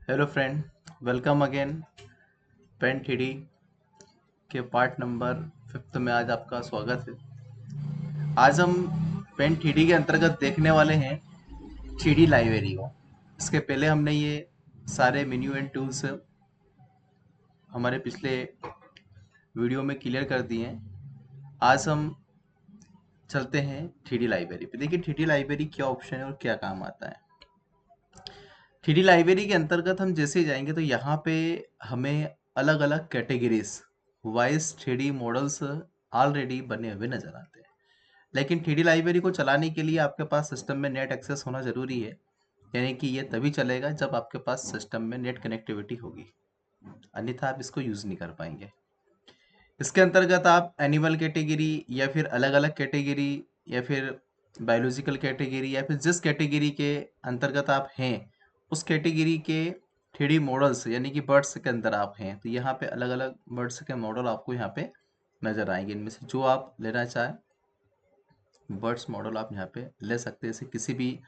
Hello friend, welcome again. Pen three के part number 5 में आज आपका स्वागत है। आज हम पेन थ्री के अंतर्गत देखने वाले हैं थ्री लाइब्रेरी को। इसके पहले हमने ये सारे मेन्यू एंड टूल्स हमारे पिछले वीडियो में क्लियर कर दिए हैं। आज हम चलते हैं थ्री लाइब्रेरी पे। देखिए थ्री लाइब्रेरी क्या ऑप्शन है और क्या काम आता है। थ्री लाइब्रेरी के अंतर्गत हम जैसे जाएंगे तो यहाँ पे हमें अलग अलग categories wise three models already बने हुए नजर आते हैं। लेकिन थ्री लाइब्रेरी को चलाने के लिए आपके पास सिस्टम में नेट एक्सेस होना जरूरी है। यानी कि ये तभी चलेगा जब आपके पास सिस्टम में नेट कनेक्टिविटी होगी, अन्यथा आप इसको यूज नहीं कर पाएंगे। इसके अंतर्गत आप एनिमल कैटेगरी या फिर अलग अलग कैटेगरी या फिर बायोलॉजिकल कैटेगरी या फिर जिस कैटेगरी के अंतर्गत आप हैं उस कैटेगरी के थ्री मॉडल्स यानी कि बर्ड्स के अंदर आप हैं तो यहाँ पे अलग अलग बर्ड्स के मॉडल आपको यहाँ पे नजर आएंगे। इनमें से जो आप लेना चाहें बर्ड्स मॉडल आप यहाँ पे ले सकते हैं। जैसे किसी भी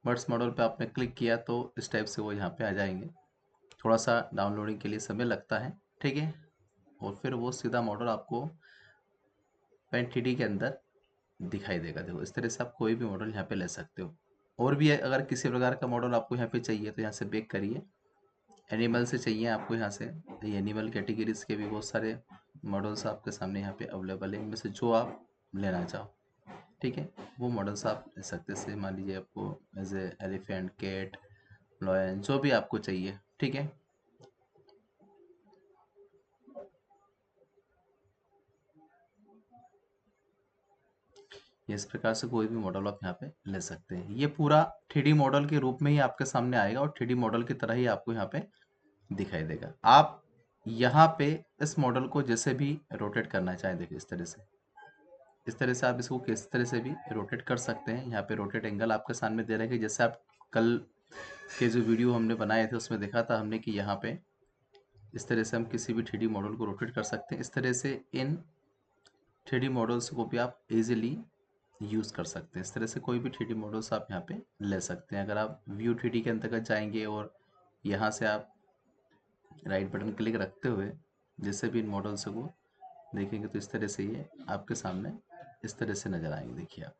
बर्ड्स मॉडल पे आपने क्लिक किया तो इस टाइप से वो यहाँ पे आ जाएंगे। थोड़ा सा डाउनलोडिंग के लिए समय लगता है, ठीक है। और फिर वो सीधा मॉडल आपको पेन थ्री के अंदर दिखाई देगा। देखो इस तरह से आप कोई भी मॉडल यहाँ पे ले सकते हो। और भी अगर किसी प्रकार का मॉडल आपको यहाँ पे चाहिए तो यहाँ से बैक करिए। एनिमल से चाहिए आपको यहाँ से, ये एनिमल कैटेगरीज के भी बहुत सारे मॉडल्स आपके सामने यहाँ पे अवेलेबल है। इनमें से जो आप लेना चाहो, ठीक है, वो मॉडल्स आप ले सकते हैं। जैसे मान लीजिए आपको as a elephant, cat, lion, जो भी आपको चाहिए, ठीक है। ये इस प्रकार से कोई भी मॉडल आप यहाँ पे ले सकते हैं। ये पूरा थ्री मॉडल के रूप में ही आपके सामने आएगा और थ्री मॉडल की तरह ही आपको यहाँ पे दिखाई देगा। आप यहाँ पे इस मॉडल को जैसे भी रोटेट करना चाहें, देखिए इस तरह से आप इसको किस तरह से भी रोटेट कर सकते हैं। यहाँ पे रोटेट एंगल आपके सामने दे रहे हैं कि जैसे आप कल के जो वीडियो हमने बनाए थे उसमें देखा था हमने कि यहाँ पे इस तरह से हम किसी भी थ्री मॉडल को रोटेट कर सकते हैं। इस तरह से इन थ्री मॉडल्स को भी आप इजीली यूज़ कर सकते हैं। इस तरह से कोई भी थ्री मॉडल्स आप यहाँ पे ले सकते हैं। अगर आप व्यू थ्री के अंतर्गत जाएंगे और यहाँ से आप राइट बटन क्लिक रखते हुए जैसे भी इन मॉडल्स को देखेंगे तो इस तरह से ये आपके सामने इस तरह से नज़र आएंगे। देखिए आप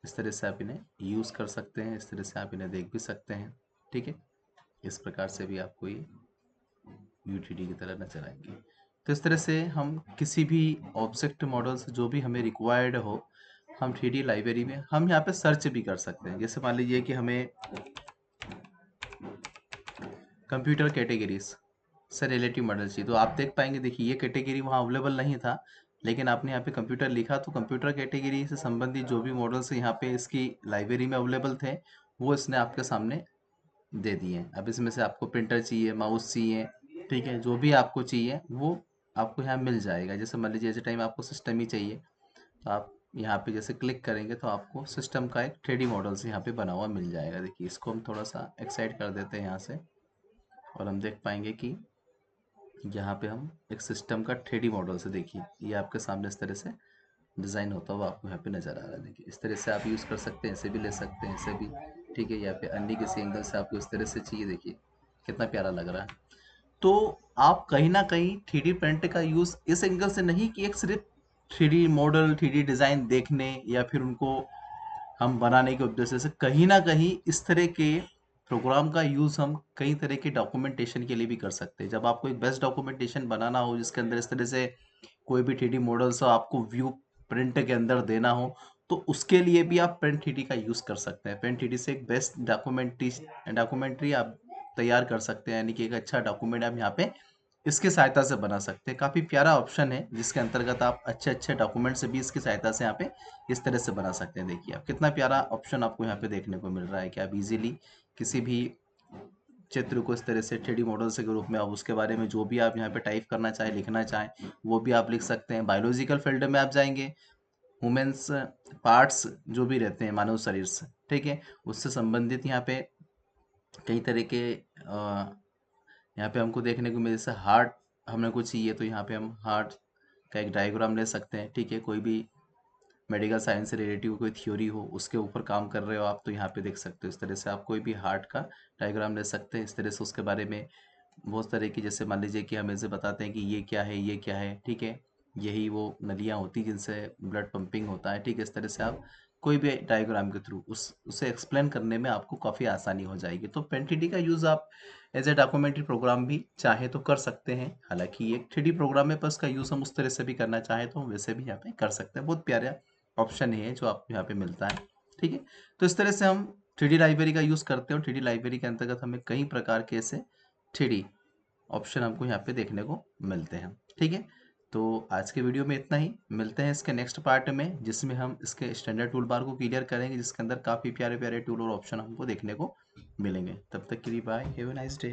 इस तरह से आप इन्हें यूज़ कर सकते हैं, इस तरह से आप इन्हें देख भी सकते हैं, ठीक है। इस प्रकार से भी आपको ये यूटीडी की तरह नजर आएंगे। तो इस तरह से हम किसी भी ऑब्जेक्ट मॉडल्स जो भी हमें रिक्वायर्ड हो हम थ्री लाइब्रेरी में हम यहाँ पे सर्च भी कर सकते हैं। जैसे मान लीजिए कि हमें कंप्यूटर कैटेगरीज से रिलेटिव मॉडल चाहिए तो आप देख पाएंगे। देखिए ये कैटेगरी वहाँ अवेलेबल नहीं था, लेकिन आपने यहाँ पे कंप्यूटर लिखा तो कंप्यूटर कैटेगरी से संबंधित जो भी मॉडल्स यहाँ पे इसकी लाइब्रेरी में अवेलेबल थे वो इसने आपके सामने दे दिए हैं। अब इसमें से आपको प्रिंटर चाहिए, माउस चाहिए, ठीक है, जो भी आपको चाहिए वो आपको यहाँ मिल जाएगा। जैसे मान लीजिए ऐसे टाइम आपको सिस्टम ही चाहिए तो आप यहाँ पे जैसे क्लिक करेंगे तो आपको सिस्टम का एक थ्री मॉडल से यहाँ पे बना हुआ मिल जाएगा। देखिए इसको हम थोड़ा सा एक्साइड कर देते हैं यहाँ से और हम देख पाएंगे कि यहाँ पे हम एक सिस्टम का थ्री मॉडल से, देखिए ये आपके सामने इस तरह से डिज़ाइन होता हुआ आपको यहाँ पे नज़र आ रहा है। देखिए इस तरह से आप यूज़ कर सकते हैं, ऐसे भी ले सकते हैं, ऐसे भी, ठीक है। या फिर अन्य किसी एंगल से आपको इस तरह से चाहिए, देखिए कितना प्यारा लग रहा है। तो आप कहीं ना कहीं थ्री प्रिंट का यूज़ इस एंगल से नहीं कि एक सिर्फ थ्री मॉडल थ्री डिज़ाइन देखने या फिर उनको हम बनाने के उद्देश्य से, कहीं ना कहीं इस तरह के प्रोग्राम का यूज़ हम कई तरह के डॉक्यूमेंटेशन के लिए भी कर सकते हैं। जब आपको एक बेस्ट डॉक्यूमेंटेशन बनाना हो जिसके अंदर इस तरह से कोई भी थ्री मॉडल्स आपको व्यू प्रिंट के अंदर देना हो तो उसके लिए भी आप पेन थ्री का यूज़ कर सकते हैं। पेन थ्री से एक बेस्ट डॉक्यूमेंट्री आप तैयार कर सकते हैं, यानी कि एक अच्छा डॉक्यूमेंट आप यहाँ पे इसकी सहायता से बना सकते हैं। काफ़ी प्यारा ऑप्शन है जिसके अंतर्गत आप अच्छे अच्छे डॉक्यूमेंट्स भी इसकी सहायता से यहाँ पे इस तरह से बना सकते हैं। देखिए आप कितना प्यारा ऑप्शन आपको यहाँ पे देखने को मिल रहा है कि आप इजीली किसी भी चित्र को इस तरह से थ्री मॉडल्स के रूप में आप उसके बारे में जो भी आप यहाँ पे टाइप करना चाहें लिखना चाहें वो भी आप लिख सकते हैं। बायोलॉजिकल फील्ड में आप जाएंगे, ह्यूमन्स पार्ट्स जो भी रहते हैं मानव शरीर से, ठीक है, उससे संबंधित यहाँ पे कई तरह के यहाँ पे हमको देखने को मिले। जैसे हार्ट हमें को चाहिए तो यहाँ पे हम हार्ट का एक डायग्राम ले सकते हैं, ठीक है। कोई भी मेडिकल साइंस से रिलेटिव कोई थ्योरी हो उसके ऊपर काम कर रहे हो आप, तो यहाँ पे देख सकते हो। इस तरह से आप कोई भी हार्ट का डायग्राम ले सकते हैं। इस तरह से उसके बारे में बहुत तरह की, जैसे मान लीजिए कि हम ऐसे बताते हैं कि ये क्या है, ये क्या है, ठीक है, यही वो नलियाँ होती हैं जिनसे ब्लड पंपिंग होता है, ठीक है। इस तरह से आप कोई भी डायग्राम के थ्रू उसे एक्सप्लेन करने में आपको काफ़ी आसानी हो जाएगी। तो पेंटिडी का यूज़ आप एज ए डॉक्यूमेंट्री प्रोग्राम भी चाहे तो कर सकते हैं। हालांकि ये एक 3D प्रोग्राम है, पर इसका यूज़ हम उस तरह से भी करना चाहें तो हम वैसे भी यहाँ पे कर सकते हैं। बहुत प्यारा ऑप्शन है जो आपको यहाँ पे मिलता है, ठीक है। तो इस तरह से हम 3D लाइब्रेरी का यूज़ करते हैं, और 3D लाइब्रेरी के अंतर्गत हमें कई प्रकार के ऐसे 3D ऑप्शन हमको यहाँ पे देखने को मिलते हैं, ठीक है। तो आज के वीडियो में इतना ही, मिलते हैं इसके नेक्स्ट पार्ट में जिसमें हम इसके स्टैंडर्ड टूल बार को क्लियर करेंगे, जिसके अंदर काफ़ी प्यारे प्यारे टूल और ऑप्शन हमको देखने को मिलेंगे। तब तक के लिए bye, have a nice day.